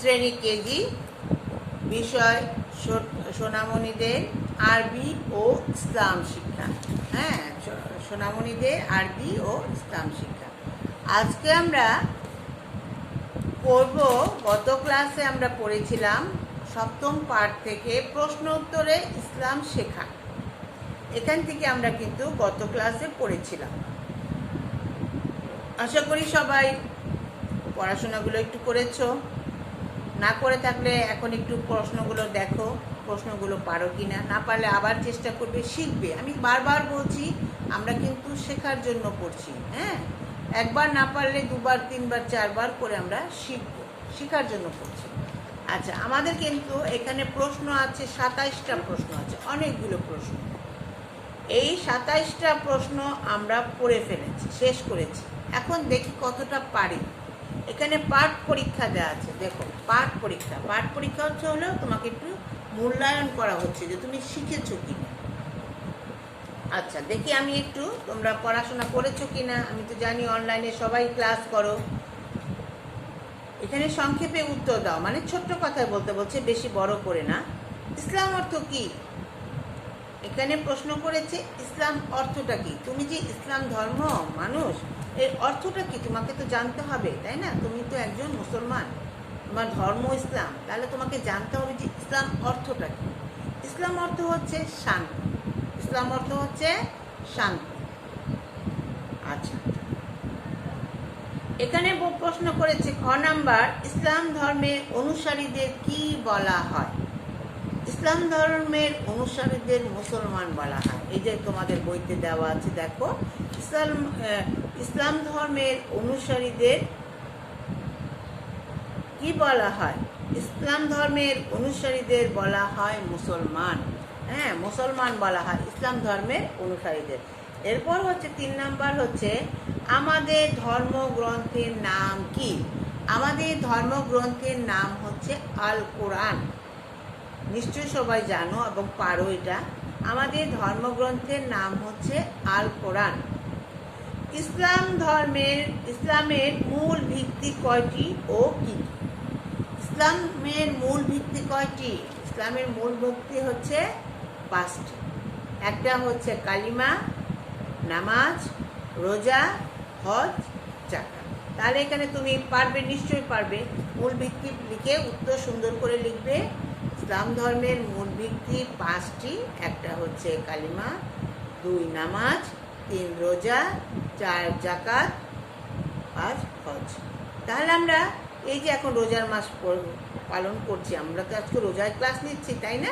শ্রেণী কেজি, বিষয় সোনামণিদের আরবি ও ইসলাম শিক্ষা। হ্যাঁ, সোনামণিদের আরবি ও ইসলাম শিক্ষা। আজকে আমরা পড়ব, গত ক্লাসে আমরা পড়েছিলাম সপ্তম পাঠ থেকে প্রশ্ন উত্তরে ইসলাম শেখা। এখান থেকে আমরা কিন্তু গত ক্লাসে পড়েছিলাম। আশা করি সবাই পড়াশোনাগুলো একটু করেছো। না করে থাকলে এখন একটু প্রশ্নগুলো দেখো, প্রশ্নগুলো পারো কি না। না পারলে আবার চেষ্টা করবে, শিখবে। আমি বারবার বলছি, আমরা কিন্তু শেখার জন্য পড়ছি। হ্যাঁ, একবার না পারলে দুবার, তিনবার, চারবার করে আমরা শিখবো, শেখার জন্য পড়ছি। আচ্ছা, আমাদের কিন্তু এখানে প্রশ্ন আছে 27টা প্রশ্ন আছে, অনেকগুলো প্রশ্ন। এই 27টা প্রশ্ন আমরা পড়ে ফেলেছি, শেষ করেছি। এখন দেখি কতটা পারি। এখানে পাঠ পরীক্ষা দেওয়া আছে, দেখো পাঠ পরীক্ষা। পাঠ পরীক্ষা হলো তোমাকে একটু মূল্যায়ন করা হচ্ছে যে তুমি শিখেছো কিনা। আচ্ছা, দেখি আমি একটু তোমরা পড়াশোনা করেছো কিনা। আমি তো জানি অনলাইনে সবাই ক্লাস করো। এখানে সংক্ষেপে উত্তর দাও, মানে ছোট্ট কথায় বলতে বলছে, বেশি বড় করে না। ইসলাম অর্থ কি? এখানে প্রশ্ন করেছে ইসলাম অর্থটা কি। তুমি যে ইসলাম ধর্ম মানুষ, এর অর্থটা কি তোমাকে তো জানতে হবে, তাই না? তুমি তো একজন মুসলমান, তোমার ধর্ম ইসলাম, তাহলে তোমাকে জানতে হবে যে ইসলাম অর্থটা কি। ইসলাম অর্থ হচ্ছে শান্তি। ইসলাম অর্থ হচ্ছে শান্তি। আচ্ছা, এখানে প্রশ্ন করেছে খ নাম্বার, ইসলাম ধর্মের অনুসারীদের কি বলা হয়? ইসলাম ধর্মের অনুসারীদের মুসলমান বলা হয়। এই যে তোমাদের বইতে দেওয়া আছে, দেখো ইসলাম ধর্মের অনুসারীদের কি বলা হয়? ইসলাম ধর্মের অনুসারীদের বলা হয় মুসলমান। হ্যাঁ, মুসলমান বলা হয় ইসলাম ধর্মের অনুসারীদের। এরপর হচ্ছে 3 নাম্বার হচ্ছে, আমাদের ধর্মগ্রন্থের নাম কি? আমাদের ধর্মগ্রন্থের নাম হচ্ছে আল কোরআন। নিশ্চয়ই সবাই জানো এবং পারো এটা। আমাদের ধর্মগ্রন্থের নাম হচ্ছে আল কোরআন। ইসলামের মূল ভিত্তি কয়টি ও কি? ইসলামের মূল ভিত্তি কয়টি? ইসলামের মূল ভিত্তি হচ্ছে 5টি। একটা হচ্ছে কালিমা, নামাজ, রোজা, হজ, জাকাত। তাহলে এখানে তুমি পারবে, নিশ্চয়ই পারবে। মূল ভিত্তি লিখে উত্তর সুন্দর করে লিখবে। ইসলাম ধর্মের মূল ভিত্তি 5টি। একটা হচ্ছে কালিমা, 2 নামাজ, 3 রোজা, 4 জাকাত, 5 হজ। তাহলে আমরা এই যে এখন রোজার মাস পালন করছি, আমরা তো আজকে রোজার ক্লাস নিচ্ছি, তাই না?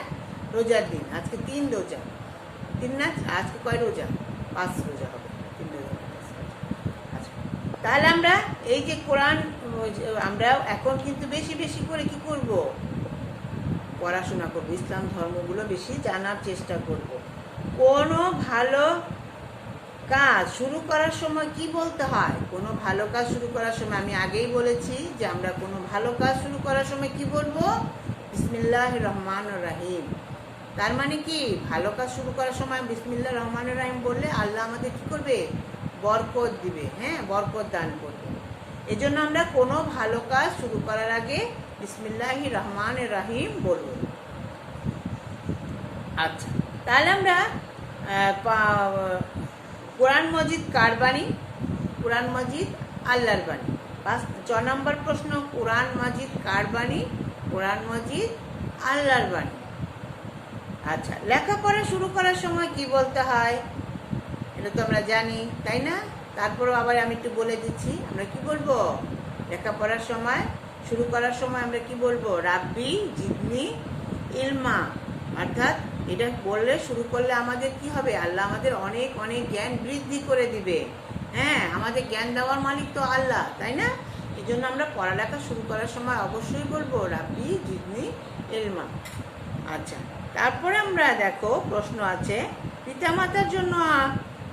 রোজার দিন আজকে 3 রোজা, 3 না, আজকে কয় রোজা? 5 রোজা হবে, 3 রোজা। আচ্ছা, তাহলে আমরা এই যে কোরআন, আমরা এখন কিন্তু বেশি বেশি করে কি করব? পড়াশোনা করবো, ইসলাম ধর্মগুলো বেশি জানার চেষ্টা করব। কোনো ভালো কাজ শুরু করার সময় কি বলতে হয়? কোনো ভালো কাজ শুরু করার সময় আমি আগেই বলেছি যে আমরা কোনো ভালো কাজ শুরু করার সময় কি বলবো? বিসমিল্লাহির রহমানির রহিম। তার মানে কি, ভালো কাজ শুরু করার সময় বিসমিল্লাহির রহমানির রহিম বললে আল্লাহ আমাদের কি করবে? বরকত দিবে। হ্যাঁ, বরকত দান করবে। এজন্য আমরা কোনো ভালো কাজ শুরু করার আগে বিসমিল্লাহির রহমানির রহিম বলবো। আচ্ছা, তাহলে আমরা কোরআন মজিদ কার বাণী? কোরআন মজিদ আল্লাহর বাণী। 6 নম্বর প্রশ্ন, কোরআন মজিদ কার বাণী? কোরআন মজিদ আল্লাহর বাণী। আচ্ছা, লেখাপড়া শুরু করার সময় কি বলতে হয়? এটা তো আমরা জানি, তাই না? তারপরেও আবার আমি একটু বলে দিচ্ছি, আমরা কি বলবো লেখাপড়ার সময়, শুরু করার সময় আমরা কি বলবো? রাব্বি জিদনি ইলমা। অর্থাৎ এটা বললে, শুরু করলে আমাদের কি হবে? আল্লাহ আমাদের অনেক অনেক জ্ঞান বৃদ্ধি করে দিবে। হ্যাঁ, আমাদের জ্ঞান দেওয়ার মালিক তো আল্লাহ, তাই না? এই জন্য আমরা পড়ালেখা শুরু করার সময় অবশ্যই বলবো রাব্বি জিদনি ইলমা। আচ্ছা, তারপরে আমরা দেখো প্রশ্ন আছে, পিতামাতার জন্য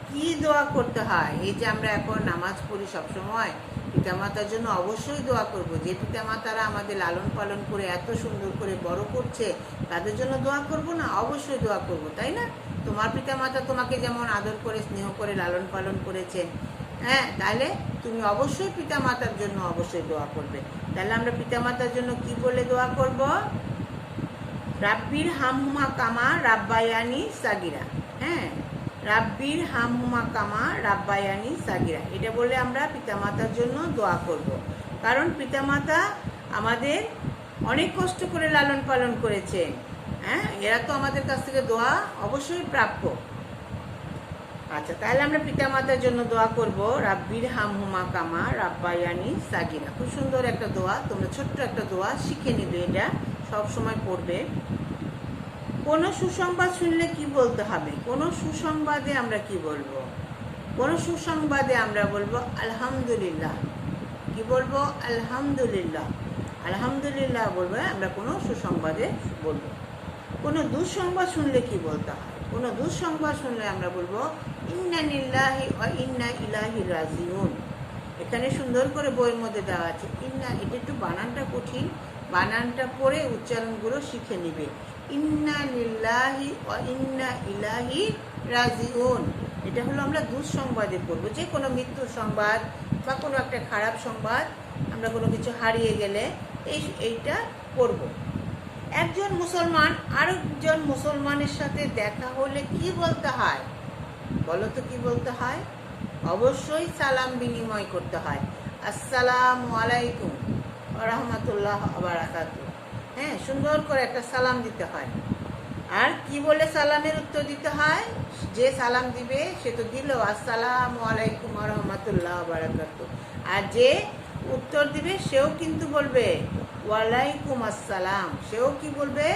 কি দোয়া করতে হয়? এই যে আমরা এখন নামাজ পড়ি সবসময়, পিতামাতার জন্য অবশ্যই দোয়া করব। যে পিতামাতারা আমাদের লালন পালন করে এত সুন্দর করে বড় করছে, তাদের জন্য দোয়া করব না? অবশ্যই দোয়া করব, তাই না? তোমার পিতামাতা তোমাকে যেমন আদর করে, স্নেহ করে লালন পালন করেছেন, হ্যাঁ, তাহলে তুমি অবশ্যই পিতামাতার জন্য অবশ্যই দোয়া করবে। তাহলে আমরা পিতামাতার জন্য কি বলে দোয়া করব? রাব্বির হামহুমা কামা রাব্বায়ানি সাগিরা। হ্যাঁ, রাব্বির হামহুমা কামা রাব্বায়ানি সাগিরা, এটা বলে আমরা পিতামাতার জন্য দোয়া করব। কারণ পিতামাতা আমাদের অনেক কষ্ট করে লালন পালন করেছেন। হ্যাঁ, এরা তো আমাদের কাছ থেকে দোয়া অবশ্যই প্রাপ্য। আচ্ছা, তাহলে আমরা পিতামাতার জন্য দোয়া করব, রাব্বির হামহুমা কামা রাব্বায়ানি সাগিরা। খুব সুন্দর একটা দোয়া, তোমরা ছোট্ট একটা দোয়া শিখে নিবে, এটা সব সময় পড়বে। কোনো সুসংবাদ শুনলে কি বলতে হবে? কোনো সুসংবাদে আমরা কি বলবো? কোনো সুসংবাদে আমরা বলবো আলহামদুলিল্লাহ। কি বলবো? আলহামদুলিল্লাহ। আলহামদুলিল্লাহ বলবো আমরা কোনো সুসংবাদে বলবো। কোনো দুঃসংবাদ শুনলে কি বলতে হয়? কোনো দুঃসংবাদ শুনলে আমরা বলবো ইন্না লিল্লাহি ওয়া ইন্না ইলাইহি রাজিউন। এখানে সুন্দর করে বইয়ের মধ্যে দেওয়া আছে ইন্না, এটা একটু বানানটা কঠিন, বানানটা পড়ে উচ্চারণগুলো শিখে নিবে। ইন্না লিল্লাহি ওয়া ইন্না ইলাইহি রাজিউন, এটা হলো আমরা দুঃসংবাদে পড়বো। যে কোনো মৃত্যুর সংবাদ বা কোনো একটা খারাপ সংবাদ, আমরা কোনো কিছু হারিয়ে গেলে এইটা পড়বো। একজন মুসলমান আরেকজন মুসলমানের সাথে দেখা হলে কি বলতে হয়? বলো তো কি বলতে হয়? অবশ্যই সালাম বিনিময় করতে হয়। আসসালামু আলাইকুম ওয়া রাহমাতুল্লাহ ওয়া বারাকাতুহু। হ্যাঁ, সুন্দর করে একটা সালাম দিতে হয়। আর কি বলে সালামের উত্তর দিতে হয়? যে সালাম দিবে সে তো দিল আসসালামু আলাইকুম ওয়া রাহমাতুল্লাহ ওয়া বারাকাতুহু, আর যে উত্তর দিবে সেও কিন্তু বলবে ওয়ালাইকুম আসসালাম। সেও কি বলবে?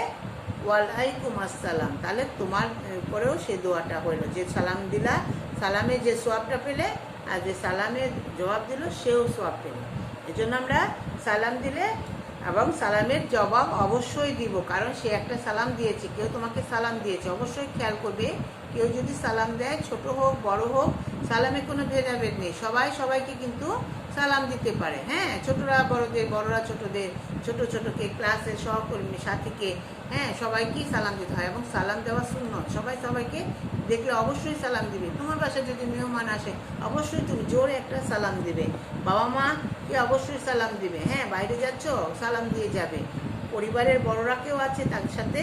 ওয়ালাইকুম আসসালাম। তাহলে তোমার পরেও সে দোয়াটা হইলো, যে সালাম দিলা সালামে যে সোয়াবটা পেলে, আর যে সালামের জবাব দিল সেও সোয়াব পেলে। এই জন্য আমরা সালাম দিলে এবং সালামের জবাব অবশ্যই দিব, কারণ সে একটা সালাম দিয়েছে, কেউ তোমাকে সালাম দিয়েছে। অবশ্যই খেয়াল করবে, কেউ যদি সালাম দেয় ছোট হোক বড় হোক, সালামে কোনো ভেদাভেদ নেই, সবাই সবাইকে কিন্তু সালাম দিতে পারে। হ্যাঁ, ছোটরা বড়দের, বড়রা ছোটদের, ছোট ছোটকে, ক্লাসের সহকর্মী সাথীকে, হ্যাঁ সবাইকেই সালাম দিতে হয় এবং সালাম দেওয়া সুন্নত। সবাই সবাইকে দেখলে অবশ্যই সালাম দিবে। তোমার বাসায় যদি মেহমান আসে অবশ্যই তুমি জোরে একটা সালাম দিবে। বাবা মাকে অবশ্যই সালাম দিবে। হ্যাঁ, বাইরে যাচ্ছ সালাম দিয়ে যাবে। পরিবারের বড়রা কেউ আছে তাদের সাথে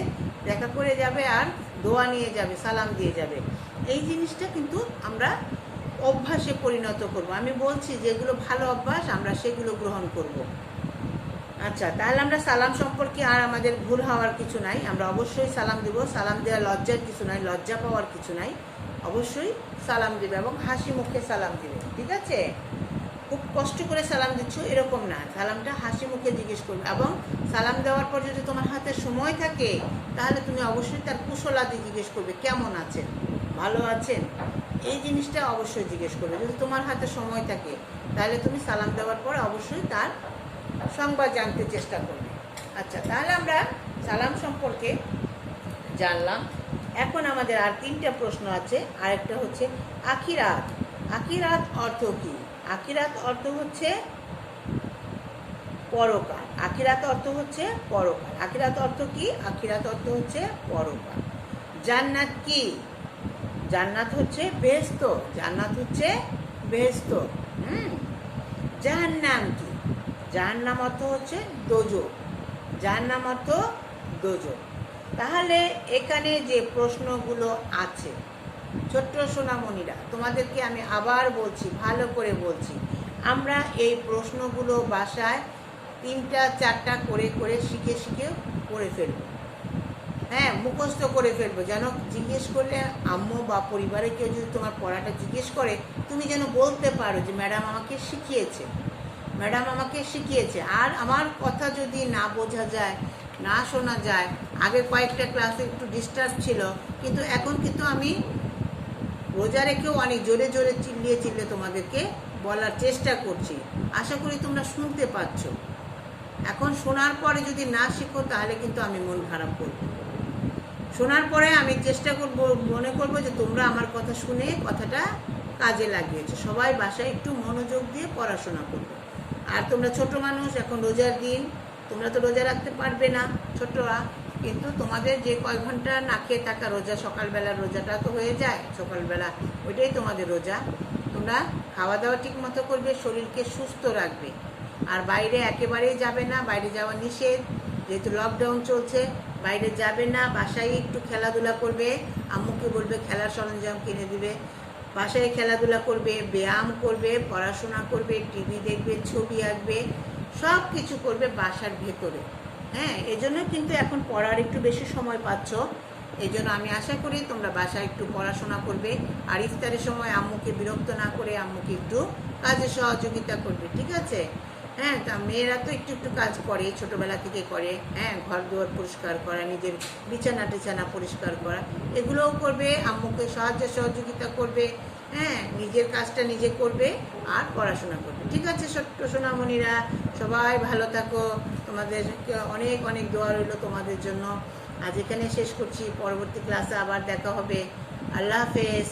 দেখা করে যাবে আর দোয়া নিয়ে যাবে, সালাম দিয়ে যাবে। এই জিনিসটা কিন্তু আমরা অভ্যাসে পরিণত করব। আমি বলছি যেগুলো ভালো অভ্যাস আমরা সেগুলো গ্রহণ করব। আচ্ছা, তাহলে আমরা সালাম সম্পর্কে আর আমাদের ভুল হওয়ার কিছু নাই, আমরা অবশ্যই সালাম দিব। সালাম দেওয়া লজ্জার কিছু নাই, লজ্জা পাওয়ার কিছু নাই, অবশ্যই সালাম দিবে এবং হাসি মুখে সালাম দিবে। ঠিক আছে? খুব কষ্ট করে সালাম দিচ্ছ এরকম না, সালামটা হাসি মুখে জিজ্ঞেস করবে। এবং সালাম দেওয়ার পর যদি তোমার হাতে সময় থাকে তাহলে তুমি অবশ্যই তার কুশলাদি জিজ্ঞেস করবে, কেমন আছেন, ভালো আছেন, এই জিনিসটা অবশ্যই জিজ্ঞেস করবে। যদি তোমার হাতে সময় থাকে তাহলে তুমি সালাম দেওয়ার পর অবশ্যই তার সংবাদ জানতে চেষ্টা করবে। আচ্ছা, তাহলে আমরা সালাম সম্পর্কে জানলাম। এখন আমাদের আর 3টা প্রশ্ন আছে। আরেকটা হচ্ছে আখিরাত। আখিরাত অর্থ কি? আখিরাত অর্থ হচ্ছে পরকাল। আখিরাত অর্থ হচ্ছে পরকাল। আখিরাত অর্থ কি? আখিরাত অর্থ হচ্ছে পরকাল। জান্নাত কি? জান্নাত হচ্ছে বেহেশত। জান্নাত হচ্ছে বেহেশত। জাহান্নাম কি? জাহান্নাম অর্থ হচ্ছে দোজখ। জাহান্নাম অর্থ দোজখ। তাহলে এখানে যে প্রশ্নগুলো আছে, ছোট্ট সোনামণিরা, তোমাদেরকে আমি আবার বলছি, ভালো করে বলছি, আমরা এই প্রশ্নগুলো বাসায় 3টা 4টা করে করে শিখে শিখে করে ফেলবো। হ্যাঁ, মুখস্থ করে ফেলবো, যেন জিজ্ঞেস করলে আম্মু বা পরিবারে কেউ যদি তোমার পড়াটা জিজ্ঞেস করে তুমি যেন বলতে পারো যে ম্যাডাম আমাকে শিখিয়েছে, ম্যাডাম আমাকে শিখিয়েছে। আর আমার কথা যদি না বোঝা যায়, না শোনা যায়, আগে কয়েকটা ক্লাসে একটু ডিস্টার্ব ছিল, কিন্তু এখন কিন্তু আমি রোজা রেখেও অনেক জোরে জোরে চিল্লিয়ে চিল্লিয়ে তোমাদেরকে বলার চেষ্টা করছি। আশা করি তোমরা শুনতে পাচ্ছ। এখন শোনার পরে যদি না শিখো তাহলে কিন্তু আমি মন খারাপ করব। শোনার পরে আমি চেষ্টা করব, মনে করব যে তোমরা আমার কথা শুনে কথাটা কাজে লাগিয়েছো। সবাই বাসায় একটু মনোযোগ দিয়ে পড়াশোনা করবে। আর তোমরা ছোট মানুষ, এখন রোজার দিন, তোমরা তো রোজা রাখতে পারবে না ছোটরা, কিন্তু তোমাদের যে কয়েক ঘন্টা না খেয়ে থাকা রোজা, সকালবেলা রোজাটা তো হয়ে যায় সকালবেলা, ওইটাই তোমাদের রোজা। তোমরা খাওয়া দাওয়া ঠিক মতো করবে, শরীরকে সুস্থ রাখবে। আর বাইরে একেবারেই যাবে না, বাইরে যাওয়া নিষেধ, যেহেতু লকডাউন চলছে। বাইরে যাবে না, বাসায় একটু খেলাধুলা করবে, আম্মুকে বলবে খেলার সরঞ্জাম কিনে দিবে, বাসায় খেলাধুলা করবে, ব্যায়াম করবে, পড়াশোনা করবে, টিভি দেখবে, ছবি আঁকবে, সব কিছু করবে বাসার ভেতরে। হ্যাঁ, এজন্য কিন্তু এখন পড়ার একটু বেশি সময় পাচ্ছ। এই জন্য আমি আশা করি তোমরা বাসায় একটু পড়াশোনা করবে, আর ইফতারের সময় আম্মুকে বিরক্ত না করে আম্মুকে একটু কাজে সহযোগিতা করবে, ঠিক আছে? হ্যাঁ, তা মেয়েরা তো একটু একটু কাজ করে, ছোটবেলা থেকে করে। হ্যাঁ, ঘর দুয়ার পরিষ্কার করা, নিজের বিছানা টিছানা পরিষ্কার করা, এগুলোও করবে, আম্মুকে সাহায্য সহযোগিতা করবে। হ্যাঁ, নিজের কাজটা নিজে করবে আর পড়াশোনা করবে, ঠিক আছে? ছোট্ট সোনামণিরা, সবাই ভালো থাকো। তোমাদের অনেক অনেক দোয়া রইল তোমাদের জন্য। আজ এখানে শেষ করছি, পরবর্তী ক্লাসে আবার দেখা হবে। আল্লাহ হাফেজ।